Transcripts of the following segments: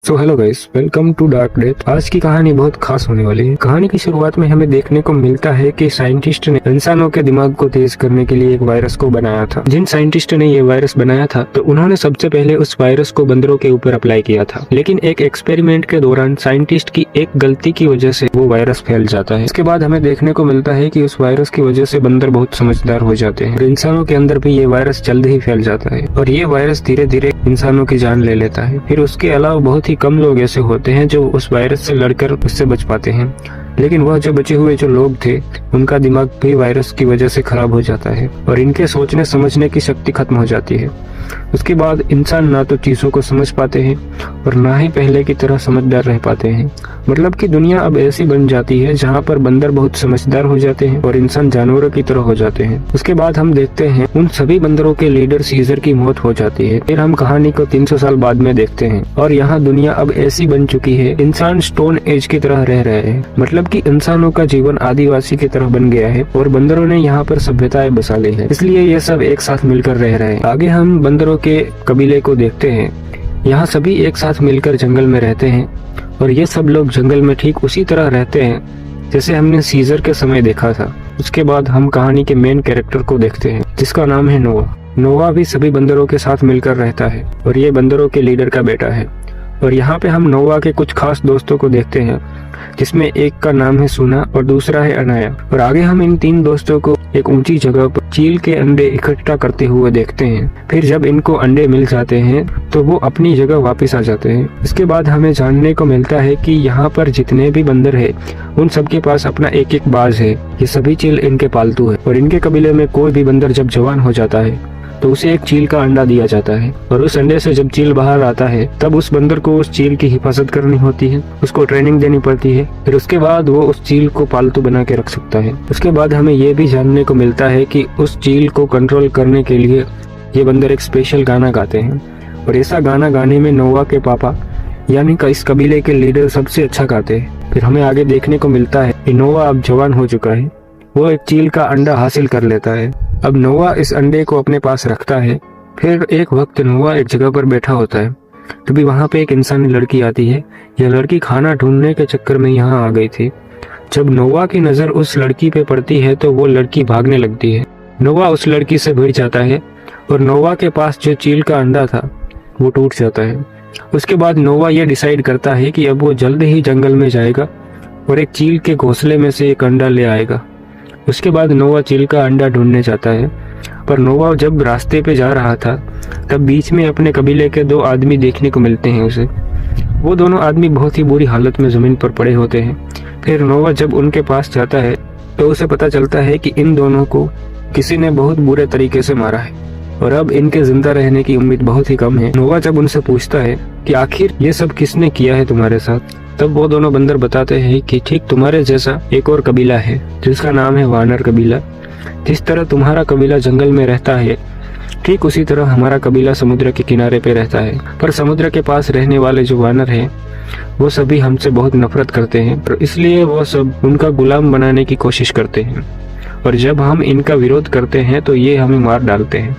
तो hello guys, welcome to dark death. आज की कहानी बहुत खास होने वाली है। कहानी की शुरुआत में हमें देखने को मिलता है कि साइंटिस्ट ने इंसानों के दिमाग को तेज करने के लिए एक वायरस को बनाया था। जिन साइंटिस्ट ने ये वायरस बनाया था तो उन्होंने सबसे पहले उस वायरस को बंदरों के ऊपर अप्लाई किया था, लेकिन एक एक्सपेरिमेंट के दौरान साइंटिस्ट की एक गलती की वजह से वो वायरस फैल जाता है। इसके बाद हमें देखने को मिलता है कि उस वायरस की वजह से बंदर बहुत समझदार हो जाते हैं और इंसानों के अंदर भी ये वायरस जल्द ही फैल जाता है और ये वायरस धीरे धीरे इंसानों की जान ले लेता है। फिर उसके अलावा बहुत ही कम लोग ऐसे होते हैं जो उस वायरस से लड़कर उससे बच पाते हैं, लेकिन वह जो बचे हुए जो लोग थे उनका दिमाग भी वायरस की वजह से खराब हो जाता है और इनके सोचने समझने की शक्ति खत्म हो जाती है। उसके बाद इंसान ना तो चीजों को समझ पाते हैं और ना ही पहले की तरह समझदार रह पाते हैं। मतलब कि दुनिया अब ऐसी बन जाती है जहाँ पर बंदर बहुत समझदार हो जाते हैं और इंसान जानवरों की तरह हो जाते हैं। उसके बाद हम देखते हैं उन सभी बंदरों के लीडर सीजर की मौत हो जाती है। फिर हम कहानी को 300 साल बाद में देखते हैं और यहाँ दुनिया अब ऐसी बन चुकी है, इंसान स्टोन एज की तरह रह रहे हैं। मतलब कि इंसानों का जीवन आदिवासी की तरह बन गया है और बंदरों ने यहाँ पर सभ्यताएं बसा ली है, इसलिए ये सब एक साथ मिलकर रह रहे हैं। आगे हम बंदरों के कबीले को देखते हैं। यहाँ सभी एक साथ मिलकर जंगल में रहते हैं और ये सब लोग जंगल में ठीक उसी तरह रहते हैं जैसे हमने सीजर के समय देखा था। उसके बाद हम कहानी के मेन कैरेक्टर को देखते हैं जिसका नाम है नोवा। नोवा भी सभी बंदरों के साथ मिलकर रहता है और ये बंदरों के लीडर का बेटा है। और यहाँ पे हम नोवा के कुछ खास दोस्तों को देखते हैं जिसमें एक का नाम है सुना और दूसरा है अनाया। और आगे हम इन 3 दोस्तों को एक ऊंची जगह पर चील के अंडे इकट्ठा करते हुए देखते हैं। फिर जब इनको अंडे मिल जाते हैं तो वो अपनी जगह वापस आ जाते हैं। इसके बाद हमें जानने को मिलता है कि यहाँ पर जितने भी बंदर है उन सबके पास अपना एक एक बाज है। ये सभी चील इनके पालतू है और इनके कबीले में कोई भी बंदर जब जवान हो जाता है तो उसे एक चील का अंडा दिया जाता है और उस अंडे से जब चील बाहर आता है तब उस बंदर को उस चील की हिफाजत करनी होती है, उसको ट्रेनिंग देनी पड़ती है। फिर उसके बाद वो उस चील को पालतू बना के रख सकता है। उसके बाद हमें ये भी जानने को मिलता है कि उस चील को कंट्रोल करने के लिए ये बंदर एक स्पेशल गाना गाते हैं और ऐसा गाना गाने में नोवा के पापा यानी का इस कबीले के लीडर सबसे अच्छा गाते हैं। फिर हमें आगे देखने को मिलता है कि नोवा अब जवान हो चुका है, वो एक चील का अंडा हासिल कर लेता है। अब नोवा इस अंडे को अपने पास रखता है। फिर एक वक्त नोवा एक जगह पर बैठा होता है, तभी वहाँ पे एक इंसानी लड़की आती है। यह लड़की खाना ढूंढने के चक्कर में यहाँ आ गई थी। जब नोवा की नजर उस लड़की पे पड़ती है तो वो लड़की भागने लगती है। नोवा उस लड़की से भिड़ जाता है और नोवा के पास जो चील का अंडा था वो टूट जाता है। उसके बाद नोवा ये डिसाइड करता है कि अब वो जल्द ही जंगल में जाएगा और एक चील के घोंसले में से एक अंडा ले आएगा। उसके बाद नोवा चील का अंडा ढूंढने जाता है, पर नोवा जब रास्ते पे जा रहा था तब बीच में अपने कबीले के 2 आदमी देखने को मिलते हैं उसे। वो दोनों आदमी बहुत ही बुरी हालत में जमीन पर पड़े होते हैं। फिर नोवा जब उनके पास जाता है तो उसे पता चलता है कि इन दोनों को किसी ने बहुत बुरे तरीके से मारा है और अब इनके जिंदा रहने की उम्मीद बहुत ही कम है। नोवा जब उनसे पूछता है कि आखिर ये सब किसने किया है तुम्हारे साथ, तब वो दोनों बंदर बताते हैं कि ठीक तुम्हारे जैसा एक और कबीला है जिसका नाम है वानर कबीला। जिस तरह तुम्हारा कबीला जंगल में रहता है ठीक उसी तरह हमारा कबीला समुद्र के किनारे पे रहता है, पर समुद्र के पास रहने वाले जो वानर हैं वो सभी हमसे बहुत नफरत करते हैं और इसलिए वो सब उनका गुलाम बनाने की कोशिश करते हैं और जब हम इनका विरोध करते हैं तो ये हमें मार डालते हैं।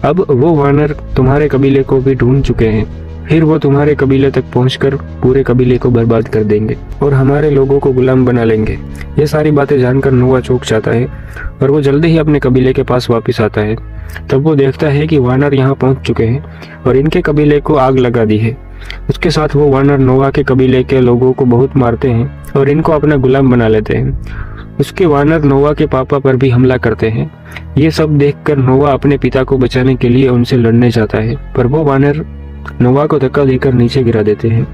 अब वो वानर तुम्हारे कबीले को भी ढूंढ चुके हैं, फिर वो तुम्हारे कबीले तक पहुंचकर पूरे कबीले को बर्बाद कर देंगे और हमारे लोगों को गुलाम बना लेंगे। ये सारी बातें जानकर नोवा चौंक जाता है और वो जल्दी ही अपने कबीले के पास वापस आता है। तब वो देखता है कि वानर यहाँ पहुंच चुके हैं और इनके कबीले को आग लगा दी है। उसके साथ वो वानर नोवा के कबीले के लोगों को बहुत मारते हैं और इनको अपना गुलाम बना लेते हैं। उसके वानर नोवा के पापा पर भी हमला करते हैं। ये सब देखकर नोवा अपने पिता को बचाने के लिए उनसे लड़ने जाता है, पर वो वानर नोवा को धक्का देकर नीचे गिरा देते हैं।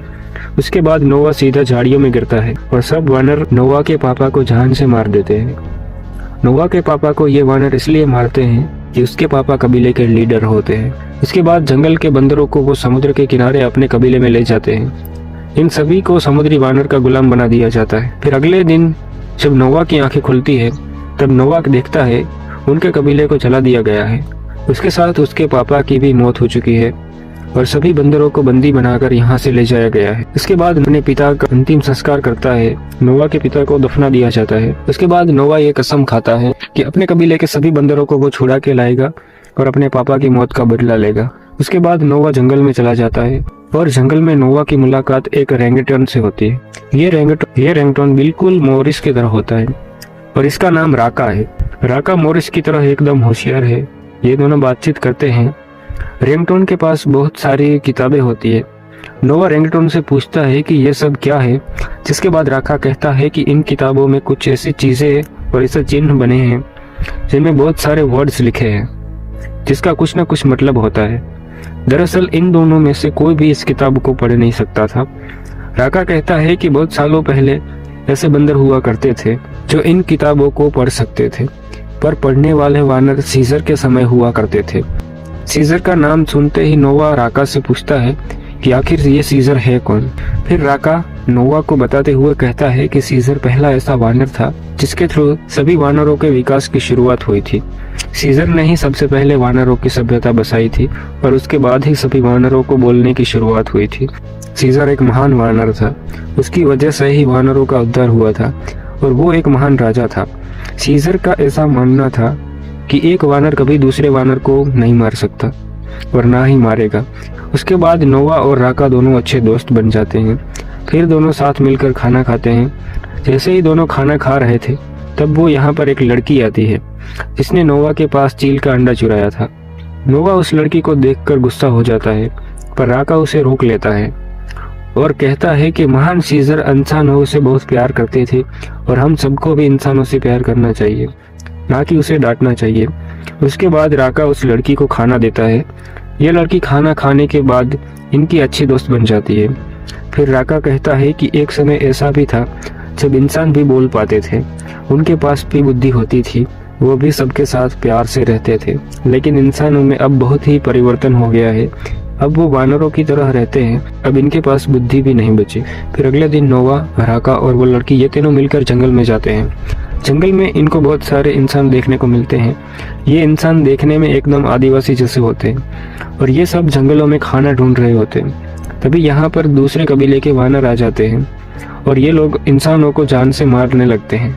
उसके बाद नोवा सीधा झाड़ियों में गिरता है और सब वानर नोवा के पापा को जान से मार देते हैं। नोवा के पापा को ये वानर इसलिए मारते हैं कि उसके पापा कबीले के लीडर होते हैं। इसके बाद जंगल के बंदरों को वो समुद्र के किनारे अपने कबीले में ले जाते हैं। इन सभी को समुद्री वानर का गुलाम बना दिया जाता है। फिर अगले दिन जब नोवा की आंखें खुलती है तब नोवा देखता है उनके कबीले को जला दिया गया है। उसके साथ उसके पापा की भी मौत हो चुकी है और सभी बंदरों को बंदी बनाकर यहाँ से ले जाया गया है। इसके बाद अपने पिता का अंतिम संस्कार करता है। नोवा के पिता को दफना दिया जाता है। उसके बाद नोवा ये कसम खाता है कि अपने कबीले के सभी बंदरों को वो छुड़ा के लाएगा और अपने पापा की मौत का बदला लेगा। उसके बाद नोवा जंगल में चला जाता है और जंगल में नोवा की मुलाकात एक रेंगटन से होती है। ये रेंगटन बिल्कुल मोरिस की तरह होता है और इसका नाम राका है। राका मोरिस की तरह एकदम होशियार है। ये दोनों बातचीत करते हैं। रेंगटन के पास बहुत सारी किताबें होती है। नोवा रेंगटन से पूछता है कि ये सब क्या है, जिसके बाद राका कहता है कि इन किताबों में कुछ ऐसी चीजें और ऐसे चिन्ह बने हैं जिनमें बहुत सारे वर्ड्स लिखे हैं, जिसका कुछ ना कुछ मतलब होता है। दरअसल इन दोनों में से कोई भी इस किताब को पढ़ नहीं सकता था। राका कहता है कि बहुत सालों पहले ऐसे बंदर हुआ करते थे जो इन किताबों को पढ़ सकते थे, पर पढ़ने वाले वानर सीजर के समय हुआ करते थे। सीजर का नाम सुनते ही नोवा राका से पूछता है कि आखिर ये सीजर है कौन। फिर राका नोवा को बताते हुए कहता है कि सीजर पहला ऐसा वानर था जिसके थ्रू सभी वानरों के विकास की शुरुआत हुई थी। सीजर ने ही सबसे पहले वानरों की सभ्यता बसाई थी और उसके बाद ही सभी वानरों को बोलने की शुरुआत हुई थी। सीजर एक महान वानर था। उसकी वजह से ही वानरों का उद्धार हुआ था और वो एक महान राजा था। सीजर का ऐसा मानना था कि एक वानर कभी दूसरे वानर को नहीं मार सकता और ना ही मारेगा। उसके बाद नोवा और राका दोनों अच्छे दोस्त बन जाते हैं। फिर दोनों साथ मिलकर खाना खाते हैं। जैसे ही दोनों खाना खा रहे थे तब वो यहाँ पर एक लड़की आती है जिसने नोवा के पास चील का अंडा चुराया था। नोवा उस लड़की को देखकर गुस्सा हो जाता है, पर राका उसे रोक लेता है और कहता है कि महान सीजर इंसानों से बहुत प्यार करते थे और हम सबको भी इंसानों से प्यार करना चाहिए, ना कि उसे डांटना चाहिए। उसके बाद राका उस लड़की को खाना देता है। यह लड़की खाना खाने के बाद इनकी अच्छी दोस्त बन जाती है। फिर राका कहता है कि एक समय ऐसा भी था जब इंसान भी बोल पाते थे, उनके पास भी बुद्धि होती थी, वो भी सबके साथ प्यार से रहते थे। लेकिन इंसानों में अब बहुत ही परिवर्तन हो गया है। अब वो वानरों की तरह रहते हैं, अब इनके पास बुद्धि भी नहीं बची। फिर अगले दिन नोवा, राका और वो लड़की ये तीनों मिलकर जंगल में जाते हैं। जंगल में इनको बहुत सारे इंसान देखने को मिलते हैं। ये इंसान देखने में एकदम आदिवासी जैसे होते हैं और ये सब जंगलों में खाना ढूंढ रहे होते हैं। तभी यहाँ पर दूसरे कबीले के वानर आ जाते हैं और ये लोग इंसानों को जान से मारने लगते हैं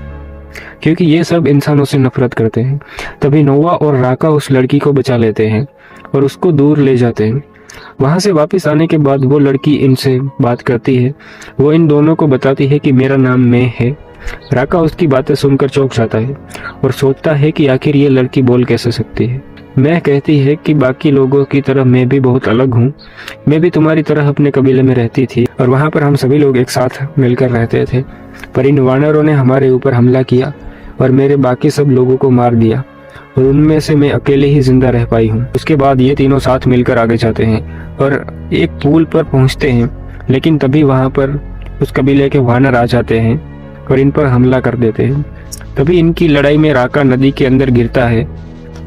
क्योंकि ये सब इंसानों से नफरत करते हैं। तभी नोवा और राका उस लड़की को बचा लेते हैं और उसको दूर ले जाते हैं। वहां से वापस आने के बाद वो लड़की इनसे बात करती है। वो इन दोनों को बताती है कि मेरा नाम मैं है। राका उसकी बातें सुनकर चौंक जाता है और सोचता है कि आखिर ये लड़की बोल कैसे सकती है। मैं कहती है कि बाकी लोगों की तरह मैं भी बहुत अलग हूँ। मैं भी तुम्हारी तरह अपने कबीले में रहती थी और वहाँ पर हम सभी लोग एक साथ मिलकर रहते थे, पर इन वानरों ने हमारे ऊपर हमला किया और मेरे बाकी सब लोगों को मार दिया और उनमें से मैं अकेले ही जिंदा रह पाई हूँ। उसके बाद ये तीनों साथ मिलकर आगे जाते हैं और एक पुल पर पहुँचते हैं, लेकिन तभी वहाँ पर उस कबीले के वानर आ जाते हैं और इन पर हमला कर देते हैं। तभी इनकी लड़ाई में राका नदी के अंदर गिरता है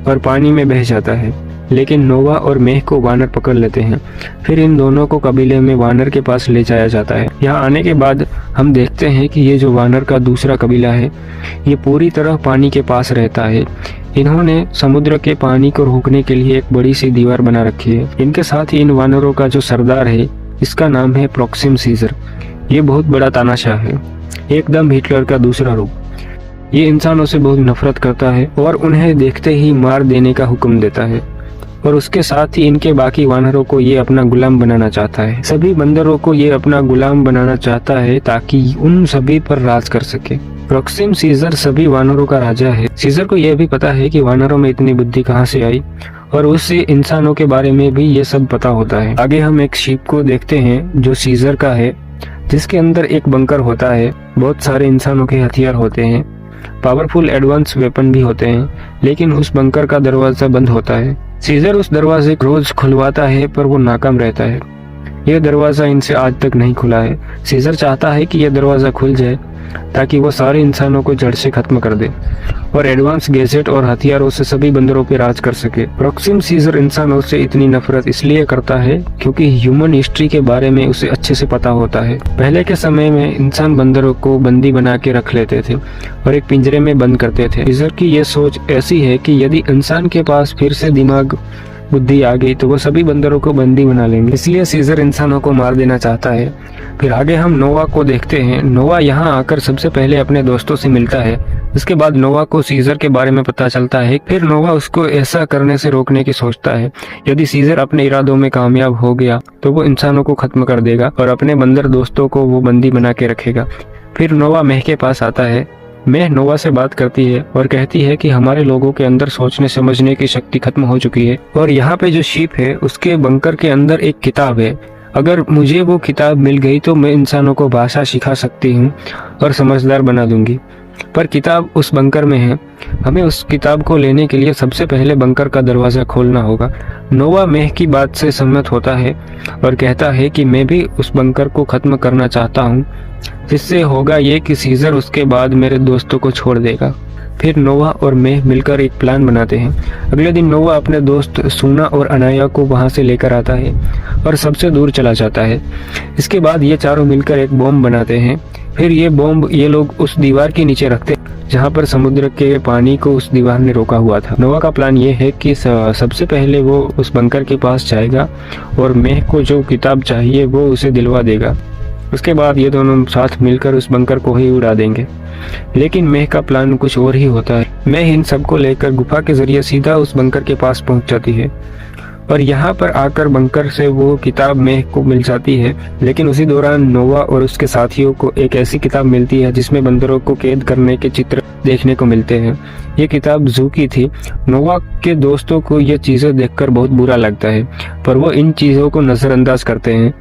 और पानी में बह जाता है, लेकिन नोवा और मेह को वानर पकड़ लेते हैं। फिर इन दोनों को कबीले में वानर के पास ले जाया जाता है। यहाँ आने के बाद हम देखते हैं कि ये जो वानर का दूसरा कबीला है ये पूरी तरह पानी के पास रहता है। इन्होंने समुद्र के पानी को रोकने के लिए एक बड़ी सी दीवार बना रखी है। इनके साथ ही इन वानरों का जो सरदार है इसका नाम है प्रोक्सिम सीजर। ये बहुत बड़ा तानाशाह है, एकदम हिटलर का दूसरा रूप। ये इंसानों से बहुत नफरत करता है और उन्हें देखते ही मार देने का हुक्म देता है और उसके साथ ही इनके बाकी वानरों को ये अपना गुलाम बनाना चाहता है। सभी बंदरों को ये अपना गुलाम बनाना चाहता है ताकि उन सभी पर राज कर सके। प्रोक्सिम सीजर सभी वानरों का राजा है। सीजर को यह भी पता है कि वानरों में इतनी बुद्धि कहाँ से आई और उससे इंसानों के बारे में भी ये सब पता होता है। आगे हम एक शिप को देखते हैं जो सीजर का है, जिसके अंदर एक बंकर होता है। बहुत सारे इंसानों के हथियार होते हैं, पावरफुल एडवांस वेपन भी होते हैं, लेकिन उस बंकर का दरवाजा बंद होता है। सीजर उस दरवाजे को रोज खुलवाता है पर वो नाकाम रहता है। यह दरवाजा इनसे आज तक नहीं खुला है। सीजर चाहता है कि यह दरवाजा खुल जाए ताकि वो सारे इंसानों को जड़ से खत्म कर दे और एडवांस गैजेट और हथियारों से सभी बंदरों पर राज कर सके। प्रोक्सिम सीजर इंसानों से इतनी नफरत इसलिए करता है क्योंकि ह्यूमन हिस्ट्री के बारे में उसे अच्छे से पता होता है। पहले के समय में इंसान बंदरों को बंदी बना के रख लेते थे और एक पिंजरे में बंद करते थे। सीजर की ये सोच ऐसी है कि यदि इंसान के पास फिर से दिमाग बुद्धि आ गई तो वो सभी बंदरों को बंदी बना लेंगे, इसलिए सीजर इंसानों को मार देना चाहता है। फिर आगे हम नोवा को देखते हैं। नोवा यहाँ आकर सबसे पहले अपने दोस्तों से मिलता है इसके बाद नोवा को सीजर के बारे में पता चलता है। फिर नोवा उसको ऐसा करने से रोकने की सोचता है। यदि सीजर अपने इरादों में कामयाब हो गया तो वो इंसानों को खत्म कर देगा और अपने बंदर दोस्तों को वो बंदी बना के रखेगा। फिर नोवा मेह के पास आता है। मेह नोवा से बात करती है और कहती है कि हमारे लोगों के अंदर सोचने समझने की शक्ति खत्म हो चुकी है और यहाँ पे जो शीप है उसके बंकर के अंदर एक किताब है। अगर मुझे वो किताब मिल गई तो मैं इंसानों को भाषा सिखा सकती हूँ और समझदार बना दूंगी। पर किताब उस बंकर में है। हमें उस किताब को लेने के लिए सबसे पहले बंकर का दरवाजा खोलना होगा। नोवा मेह की बात से सहमत होता है और कहता है कि मैं भी उस बंकर को खत्म करना चाहता हूँ, जिससे होगा ये कि सीजर उसके बाद मेरे दोस्तों को छोड़ देगा। फिर नोवा और मेह मिलकर एक प्लान बनाते हैं। अगले दिन नोवा अपने दोस्त सुना और अनाया को वहां से लेकर आता है और सबसे दूर चला जाता है। इसके बाद ये चारों मिलकर एक बॉम्ब बनाते हैं। फिर ये बॉम्ब ये लोग उस दीवार के नीचे रखते हैं जहाँ पर समुद्र के पानी को उस दीवार ने रोका हुआ था। नोवा का प्लान ये है कि सबसे पहले वो उस बंकर के पास जाएगा और मेह को जो किताब चाहिए वो उसे दिलवा देगा। उसके बाद ये दोनों साथ मिलकर उस बंकर को ही उड़ा देंगे। लेकिन मेह का प्लान कुछ और ही होता है। मेह इन सबको लेकर गुफा के जरिए सीधा उस बंकर के पास पहुंच जाती है और यहाँ पर आकर बंकर से वो किताब मेह को मिल जाती है। लेकिन उसी दौरान नोवा और उसके साथियों को एक ऐसी किताब मिलती है जिसमें बंदरों को कैद करने के चित्र देखने को मिलते हैं। ये किताब जू की थी। नोवा के दोस्तों को ये चीजें देखकर बहुत बुरा लगता है, पर वो इन चीजों को नजरअंदाज करते हैं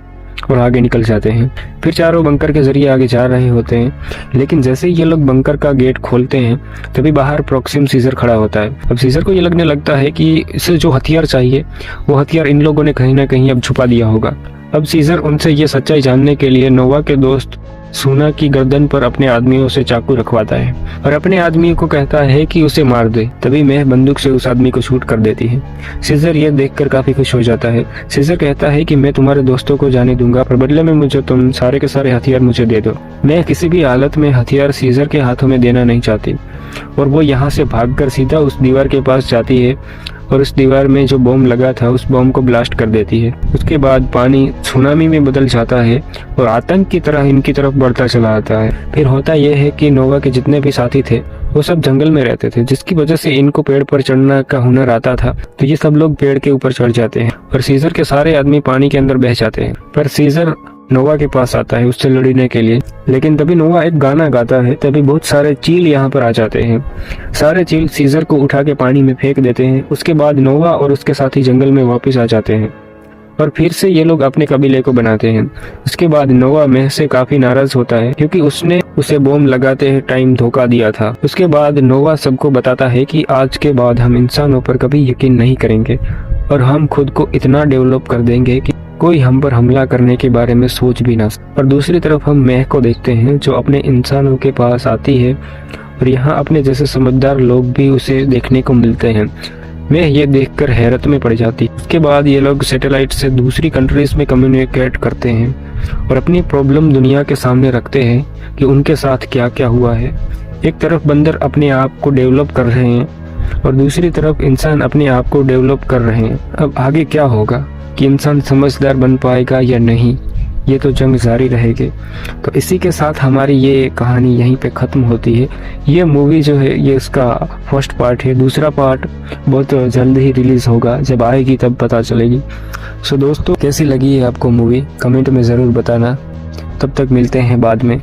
और आगे निकल जाते हैं। फिर चारों बंकर के जरिए आगे जा रहे होते हैं। लेकिन जैसे ही ये लोग बंकर का गेट खोलते हैं तभी बाहर प्रोक्सिम सीजर खड़ा होता है। अब सीजर को ये लगने लगता है कि इसे जो हथियार चाहिए वो हथियार इन लोगों ने कहीं ना कहीं अब छुपा दिया होगा। अब सीजर उनसे ये सच्चाई जानने के लिए नोवा के दोस्त सुना की गर्दन पर अपने आदमियों से चाकू रखवाता है और अपने आदमी को कहता है कि उसे मार दे। तभी मेह बंदूक से उस आदमी को शूट कर देती है। सीजर ये देखकर काफी खुश हो जाता है। सीजर कहता है कि मैं तुम्हारे दोस्तों को जाने दूंगा, पर बदले में मुझे तुम सारे के सारे हथियार मुझे दे दो। मैं किसी भी हालत में हथियार सीजर के हाथों में देना नहीं चाहती और वो यहाँ से भागकर सीधा उस दीवार के पास जाती है और उस दीवार में जो बॉम्ब लगा था उस बॉम्ब को ब्लास्ट कर देती है। उसके बाद पानी सुनामी में बदल जाता है और आतंक की तरह इनकी तरफ बढ़ता चला आता है। फिर होता यह है कि नोवा के जितने भी साथी थे वो सब जंगल में रहते थे, जिसकी वजह से इनको पेड़ पर चढ़ना का हुनर आता था। तो ये सब लोग पेड़ के ऊपर चढ़ जाते हैं और सीजर के सारे आदमी पानी के अंदर बह जाते हैं। पर सीजर नोवा के पास आता है उससे लड़ने के लिए। लेकिन तभी नोवा एक गाना गाता है। तभी बहुत सारे चील यहाँ पर आ जाते हैं। सारे चील सीजर को उठा के पानी में फेंक देते हैं। उसके बाद नोवा और उसके साथी जंगल में वापस आ जाते हैं और फिर से ये लोग अपने कबीले को बनाते हैं। उसके बाद नोवा मेह से काफी नाराज होता है क्योंकि उसने उसे बॉम्ब लगाते हैं टाइम धोखा दिया था। उसके बाद नोवा सबको बताता है कि आज के बाद हम इंसानों पर कभी यकीन नहीं करेंगे और हम खुद को इतना डेवलप कर देंगे कि कोई हम पर हमला करने के बारे में सोच भी ना। और दूसरी तरफ हम मेह को देखते हैं जो अपने इंसानों के पास आती है और यहाँ अपने जैसे समझदार लोग भी उसे देखने को मिलते हैं। मेह ये देखकर हैरत में पड़ जाती। उसके बाद ये लोग सैटेलाइट से दूसरी कंट्रीज में कम्युनिकेट करते हैं और अपनी प्रॉब्लम दुनिया के सामने रखते हैं कि उनके साथ क्या क्या हुआ है। एक तरफ बंदर अपने आप को डेवलप कर रहे हैं और दूसरी तरफ इंसान अपने आप को डेवलप कर रहे हैं। अब आगे क्या होगा कि इंसान समझदार बन पाएगा या नहीं, ये तो जंग जारी रहेगी। तो इसी के साथ हमारी ये कहानी यहीं पे ख़त्म होती है। ये मूवी जो है ये इसका फर्स्ट पार्ट है। दूसरा पार्ट बहुत जल्द ही रिलीज़ होगा, जब आएगी तब पता चलेगी। सो दोस्तों कैसी लगी है आपको मूवी, कमेंट में ज़रूर बताना। तब तक मिलते हैं बाद में।